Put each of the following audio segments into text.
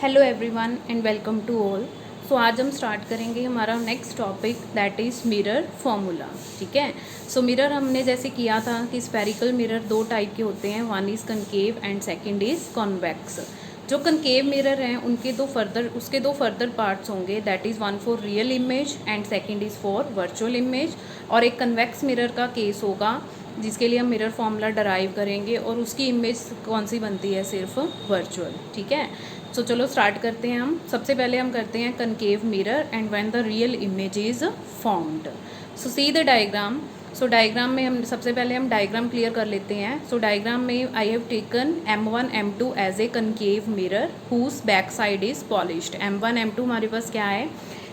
Hello everyone and welcome to all. So आज हम start करेंगे हमारा next topic that is mirror formula. ठीक है। सो मिरर हमने जैसे किया था कि स्फेरिकल मिरर दो टाइप के होते हैं, one is concave and second is convex. जो कनकेव मिरर हैं उसके दो फर्दर पार्ट्स होंगे, that is one for real image and second is for virtual image. और एक कन्वेक्स मिरर का केस होगा जिसके लिए हम मिरर फॉर्मूला डराइव करेंगे और उसकी इमेज कौन सी बनती है, सिर्फ वर्चुअल। ठीक है। सो चलो स्टार्ट करते हैं। हम सबसे पहले हम करते हैं concave mirror and when the real image is formed. So see the diagram. So diagram में हम सबसे पहले हम डायग्राम क्लियर कर लेते हैं। सो डायग्राम में I have taken M1 M2 as a concave mirror whose back side is polished. M1 M2 हमारे पास क्या है,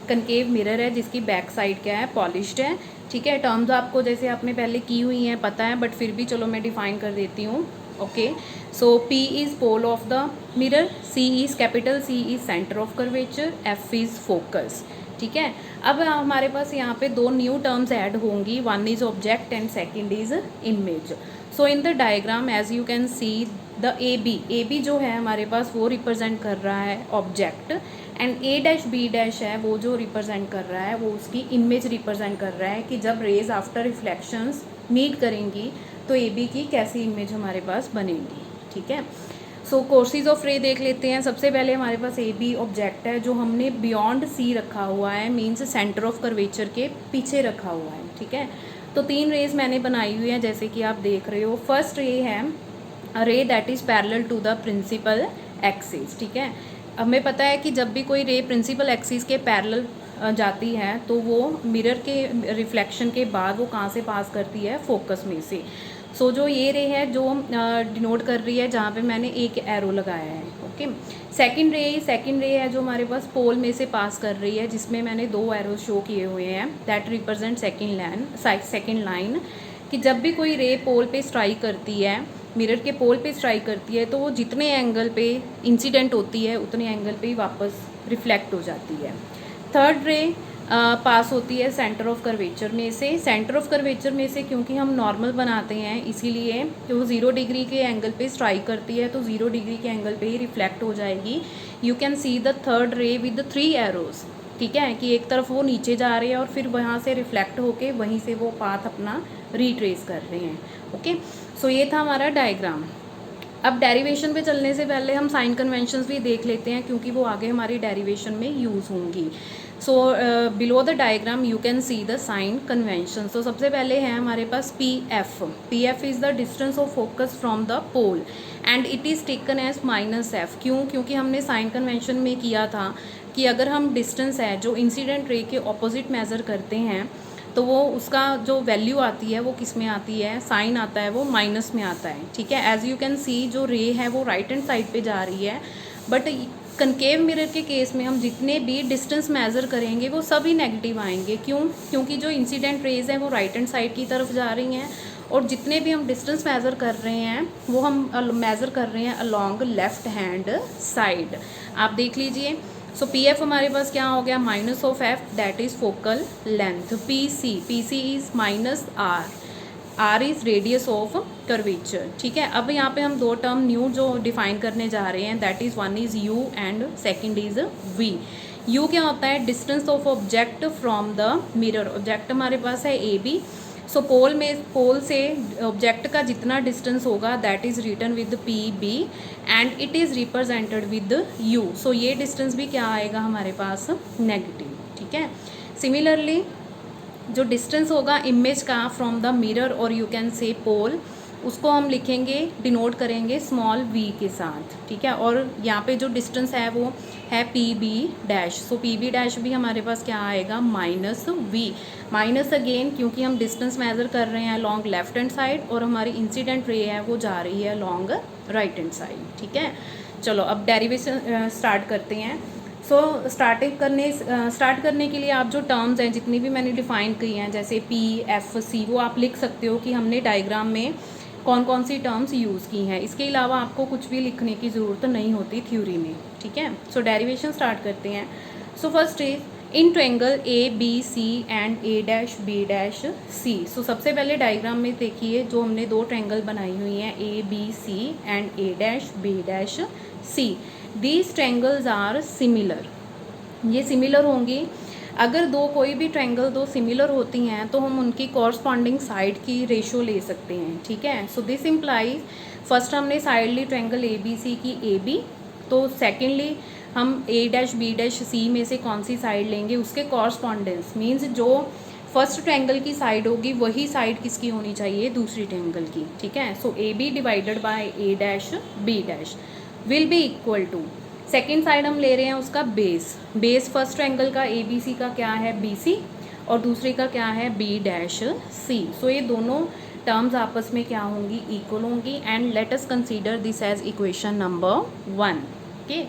कनकेव मिरर है जिसकी बैक साइड क्या है, पॉलिश्ड है। ठीक है। टर्म्स आपको जैसे आपने पहले की हुई हैं पता है, बट फिर भी चलो मैं डिफाइन कर देती हूँ। Okay. So P is pole of the mirror, C is capital C is centre of curvature, F is focus. ठीक है। अब हमारे पास यहाँ पे दो न्यू टर्म्स ऐड होंगी, one is object and second is image. So in the diagram as you can see the A B जो है हमारे पास वो रिप्रेजेंट कर रहा है object, and A dash B dash है वो जो रिप्रेजेंट कर रहा है वो उसकी इमेज रिप्रेजेंट कर रहा है कि जब रेज आफ्टर रिफ्लेक्शंस मीट करेंगी तो ए बी की कैसी इमेज हमारे पास बनेगी। ठीक है। सो कोर्सेज ऑफ रे देख लेते हैं। सबसे पहले हमारे पास ए बी ऑब्जेक्ट है जो हमने बियॉन्ड सी रखा हुआ है, मीन्स सेंटर ऑफ कर्वेचर के पीछे रखा हुआ है। ठीक है। तो तीन रेज मैंने बनाई हुई हैं जैसे कि आप देख रहे हो। फर्स्ट रे है ray that is parallel to the principal axis. ठीक है। हमें पता है कि जब भी कोई रे प्रिंसिपल एक्सिस के पैरेलल जाती है तो वो मिरर के रिफ्लेक्शन के बाद वो कहाँ से पास करती है, फोकस में से। सो जो ये रे है जो डिनोट कर रही है जहाँ पे मैंने एक एरो लगाया है। ओके। सेकंड रे है जो हमारे पास पोल में से पास कर रही है जिसमें मैंने दो एरो शो किए हुए हैं, दैट रिप्रेजेंट सेकंड लाइन कि जब भी कोई रे पोल पे स्ट्राइक करती है, मिरर के पोल पे स्ट्राइक करती है तो वो जितने एंगल पे इंसिडेंट होती है उतने एंगल पे ही वापस रिफ्लेक्ट हो जाती है। थर्ड रे पास होती है सेंटर ऑफ कर्वेचर में से। सेंटर ऑफ कर्वेचर में से क्योंकि हम नॉर्मल बनाते हैं इसीलिए कि वो 0 डिग्री के एंगल पे स्ट्राइक करती है तो 0 डिग्री के एंगल पे ही रिफ्लेक्ट हो जाएगी। You can see the third रे विद 3 एरोज। ठीक है, कि एक तरफ वो नीचे जा रहे हैं और फिर वहाँ से रिफ्लेक्ट होके वहीं से वो पाथ अपना रिट्रेस कर रहे हैं। ओके। सो ये था हमारा डायग्राम। अब डेरिवेशन पे चलने से पहले हम साइन कन्वेंशंस भी देख लेते हैं क्योंकि वो आगे हमारी डेरिवेशन में यूज़ होंगी। So below the diagram you can see the sign convention. तो सबसे पहले है हमारे पास P F is the distance of focus from the pole and it is taken as -f। क्यों? क्योंकि हमने साइन कन्वेंशन में किया था कि अगर हम डिस्टेंस है जो इंसिडेंट रे के ऑपोजिट मेज़र करते हैं तो वो उसका जो वैल्यू आती है वो किस में आती है, साइन आता है वो माइनस में आता है। ठीक है। एज यू कैन सी जो रे है वो राइट हैंड साइड पे जा रही है, बट कनकेव मिरर के केस में हम जितने भी डिस्टेंस मेज़र करेंगे वो सभी नेगेटिव आएंगे। क्यों? क्योंकि जो इंसिडेंट रेज हैं वो राइट हैंड साइड की तरफ जा रही हैं और जितने भी हम डिस्टेंस मेज़र कर रहे हैं वो हम मेज़र कर रहे हैं अलॉन्ग लेफ्ट हैंड साइड। आप देख लीजिए। सो पी एफ हमारे पास क्या हो गया, -f that is focal length. P C is -r is radius of curvature. ठीक है। अब यहाँ पे हम दो टर्म न्यू जो डिफाइन करने जा रहे हैं, that is one is u and second is v। u क्या होता है, distance of object from the mirror. Object हमारे पास है ए बी। सो पोल से ऑब्जेक्ट का जितना डिस्टेंस होगा that is written with P B and it is represented with U. So ये डिस्टेंस भी क्या आएगा हमारे पास, नेगेटिव। ठीक है। सिमिलरली जो डिस्टेंस होगा इमेज का फ्रॉम द मिरर और यू कैन से पोल, उसको हम लिखेंगे, डिनोट करेंगे स्मॉल v के साथ। ठीक है। और यहाँ पे जो डिस्टेंस है वो है पी बी डैश। सो पी बी डैश भी हमारे पास क्या आएगा, -v। माइनस अगेन क्योंकि हम डिस्टेंस मेज़र कर रहे हैं लॉन्ग लेफ्ट हैंड साइड और हमारी इंसिडेंट रे है वो जा रही है लॉन्ग राइट हैंड साइड। ठीक है। चलो अब डेरिवेशन स्टार्ट करते हैं। सो स्टार्ट करने के लिए आप जो टर्म्स हैं जितनी भी मैंने डिफाइन की हैं जैसे पी एफ सी वो आप लिख सकते हो कि हमने डायग्राम में कौन कौन सी टर्म्स यूज़ की हैं। इसके अलावा आपको कुछ भी लिखने की ज़रूरत नहीं होती थ्योरी में। ठीक है। सो डेरिवेशन स्टार्ट करते हैं। So first is in triangle A B C and A dash B dash C. So सबसे पहले डायग्राम में देखिए जो हमने दो ट्रायंगल बनाई हुई हैं A B C and A dash B dash C. These triangles are similar, ये सिमिलर होंगी। अगर दो कोई भी ट्रायंगल दो सिमिलर होती हैं तो हम उनकी कॉरस्पॉन्डिंग साइड की रेशो ले सकते हैं, ठीक है। सो दिस इम्प्लाइज, फर्स्ट हमने साइड ली ट्रायंगल ए बी सी की ए बी, तो सेकेंडली हम A dash B dash C में से कौन सी साइड लेंगे, उसके कॉरस्पॉन्डेंस मीन्स जो फर्स्ट ट्रायंगल की साइड होगी वही साइड किसकी होनी चाहिए, दूसरी ट्रायंगल की, ठीक है। So A B divided by A dash B dash will be equal to, second side हम ले रहे हैं उसका बेस, बेस फर्स्ट ट्रायंगल का ए बी सी का क्या है बी सी, और दूसरे का क्या है बी डैश सी। सो ये दोनों टर्म्स आपस में क्या होंगी, इक्वल होंगी। And let us consider this as equation number 1, okay.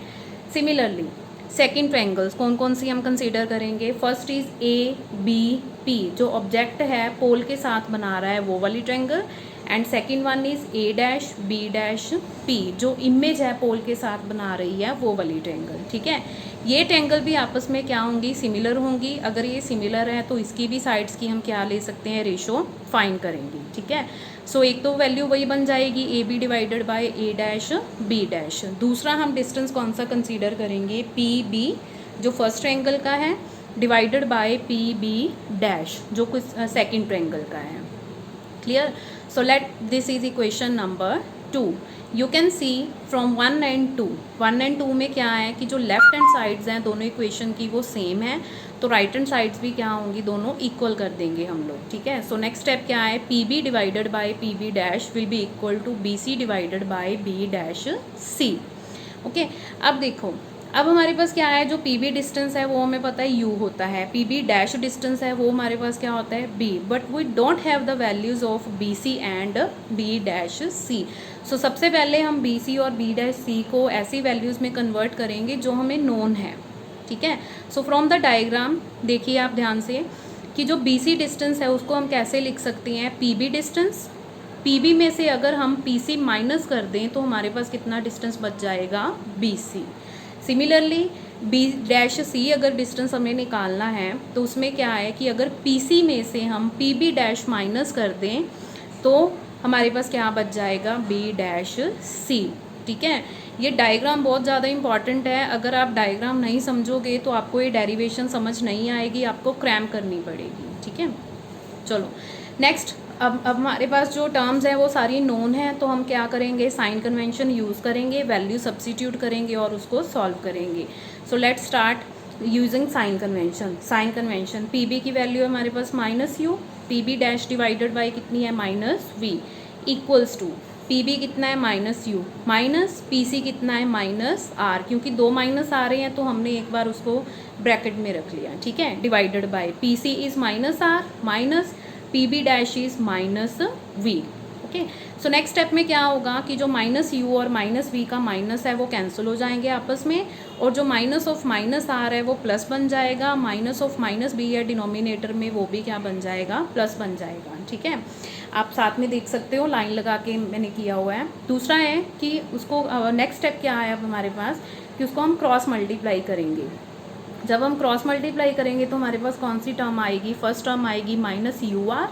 Similarly second triangles कौन कौन सी हम कंसीडर करेंगे, first is A B P, जो ऑब्जेक्ट है पोल के साथ बना रहा है वो वाली triangle, and second one is A dash B dash P, जो इमेज है पोल के साथ बना रही है वो वाली ट्रायंगल, ठीक है। ये ट्रायंगल भी आपस में क्या होंगी, सिमिलर होंगी। अगर ये सिमिलर है तो इसकी भी साइड्स की हम क्या ले सकते हैं, रेशो फाइंड करेंगे, ठीक है। सो एक तो वैल्यू वही बन जाएगी A B divided by A dash B dash, दूसरा हम डिस्टेंस कौन सा कंसीडर करेंगे, पी बी जो फर्स्ट ट्रायंगल का है divided by P B dash जो कुछ सेकेंड ट्रायंगल का है, clear. So let this is equation number 2. You can see from 1 and 2, 1 and 2 में क्या है कि जो लेफ्ट हैंड साइड्स हैं दोनों इक्वेशन की वो सेम है, तो राइट हैंड साइड्स भी क्या होंगी, दोनों इक्वल कर देंगे हम लोग, ठीक है। सो नेक्स्ट स्टेप क्या है, P B divided by P B dash will be equal to B C divided by B dash C, okay. अब देखो, अब हमारे पास क्या है, जो पी बी डिस्टेंस है वो हमें पता है यू होता है, पी बी डैश डिस्टेंस है वो हमारे पास क्या होता है B, but we don't have the values of B C and B dash C. So सबसे पहले हम बी सी और बी डैश सी को ऐसी वैल्यूज़ में कन्वर्ट करेंगे जो हमें नोन है, ठीक है। सो फ्रॉम द डायग्राम देखिए आप ध्यान से कि जो बी सी डिस्टेंस है उसको हम कैसे लिख सकते हैं, P B distance, P B में से अगर हम पी सी माइनस कर दें तो हमारे पास कितना डिस्टेंस बच जाएगा, B C. Similarly B dash C अगर डिस्टेंस हमें निकालना है तो उसमें क्या है कि अगर पी सी में से हम पी बी डैश माइनस कर दें तो हमारे पास क्या बच जाएगा, बी डैश सी, ठीक है। ये डायग्राम बहुत ज़्यादा इंपॉर्टेंट है, अगर आप डायग्राम नहीं समझोगे तो आपको ये डेरिवेशन समझ नहीं आएगी, आपको क्रैम करनी पड़ेगी, ठीक है। चलो नेक्स्ट, अब हमारे पास जो टर्म्स हैं वो सारी नोन है, तो हम क्या करेंगे, साइन कन्वेंशन यूज़ करेंगे, वैल्यू सब्स्टिट्यूट करेंगे और उसको सॉल्व करेंगे। So let's start using sign convention. Sign convention, P B की वैल्यू है हमारे पास minus U, P B dash divided by कितनी है minus V, equals to P B कितना है minus U minus P C कितना है माइनस आर, क्योंकि दो माइनस आ रहे हैं तो हमने एक बार उसको ब्रैकेट में रख लिया, ठीक है, divided by P C is minus R minus P B dash is minus V, okay. So next step में क्या होगा कि जो माइनस यू और माइनस वी का माइनस है वो कैंसिल हो जाएंगे आपस में, और जो माइनस ऑफ माइनस आर है वो प्लस बन जाएगा, माइनस ऑफ माइनस बी है डिनोमिनेटर में वो भी क्या बन जाएगा, प्लस बन जाएगा, ठीक है। आप साथ में देख सकते हो, लाइन लगा के मैंने किया हुआ है। दूसरा है कि उसको नेक्स्ट स्टेप क्या है अब हमारे पास कि उसको हम क्रॉस मल्टीप्लाई करेंगे। जब हम क्रॉस मल्टीप्लाई करेंगे तो हमारे पास कौन सी टर्म आएगी, फर्स्ट टर्म आएगी minus U R,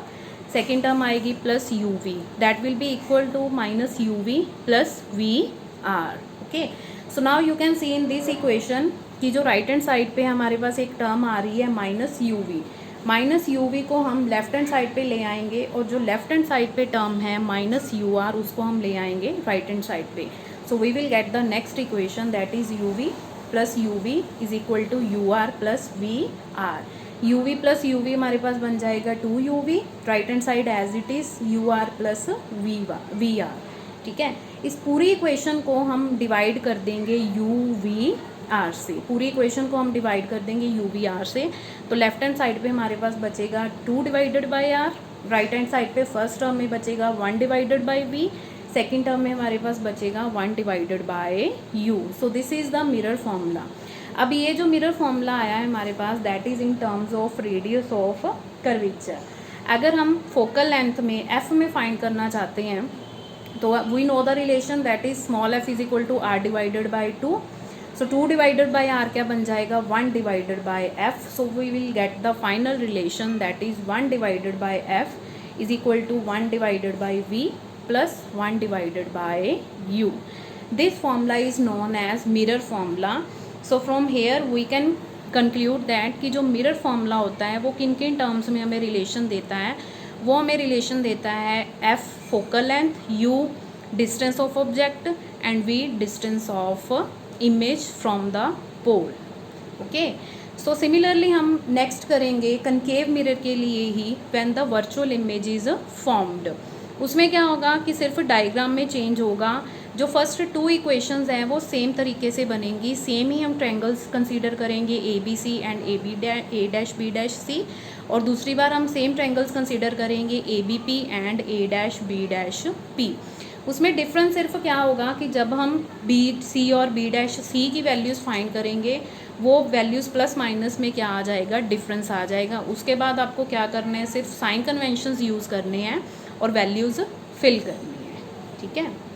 second term आएगी plus U V, that will be equal to minus U V plus V R, okay. So now you can see in this equation कि जो right hand side पे हमारे पास एक term आ रही है minus U V, minus U V को हम लेफ्ट हैंड साइड पे ले आएंगे, और जो लेफ्ट हैंड साइड पे टर्म है माइनस यू आर उसको हम ले आएंगे राइट हैंड साइड पे। So we will get the next equation that is U V plus U V is equal to U R plus V R. U V plus U V हमारे पास बन जाएगा 2u v, right hand side as it is U R plus V R, ठीक है। इस पूरी equation को हम डिवाइड कर देंगे यू वी आर से, पूरी इक्वेशन को हम डिवाइड कर देंगे यू वी आर से, तो लेफ्ट हैंड साइड पे हमारे पास बचेगा 2 divided by R, right hand side पे फर्स्ट टर्म में बचेगा 1 divided by V, second term में हमारे पास बचेगा 1 divided by U. So this is the mirror formula. अब ये जो मिरर फॉर्मूला आया है हमारे पास that is in terms of radius of curvature. अगर हम फोकल लेंथ में एफ में फाइंड करना चाहते हैं तो we know the relation that is small F is equal to R divided by 2। So 2 divided by R क्या बन जाएगा 1 divided by F. So we will get the final relation that is 1 divided by F is equal to 1 divided by V plus 1 divided by U. This formula is known as mirror formula. So from here we can conclude that कि जो mirror formula होता है वो किन किन terms में हमें relation देता है. वो हमें रिलेशन देता है F focal length, U distance of object and V distance of image from the pole. Okay. So similarly हम नेक्स्ट करेंगे कनकेव मिरर के लिए ही when the virtual image is formed. उसमें क्या होगा कि सिर्फ डायग्राम में चेंज होगा. जो फर्स्ट टू इक्वेशंस हैं वो सेम तरीके से बनेंगी. सेम ही हम ट्रायंगल्स कंसीडर करेंगे A B C and A dash B dash C. और दूसरी बार हम सेम ट्रायंगल्स कंसीडर करेंगे A B P and A dash B dash P. उसमें डिफरेंस सिर्फ क्या होगा कि जब हम बी सी और बी डैश सी की वैल्यूज़ फाइंड करेंगे वो वैल्यूज़ प्लस माइनस में क्या आ जाएगा, डिफरेंस आ जाएगा. उसके बाद आपको क्या करना है, सिर्फ साइन कन्वेंशंस यूज़ करने हैं और वैल्यूज़ फिल करनी है. ठीक है.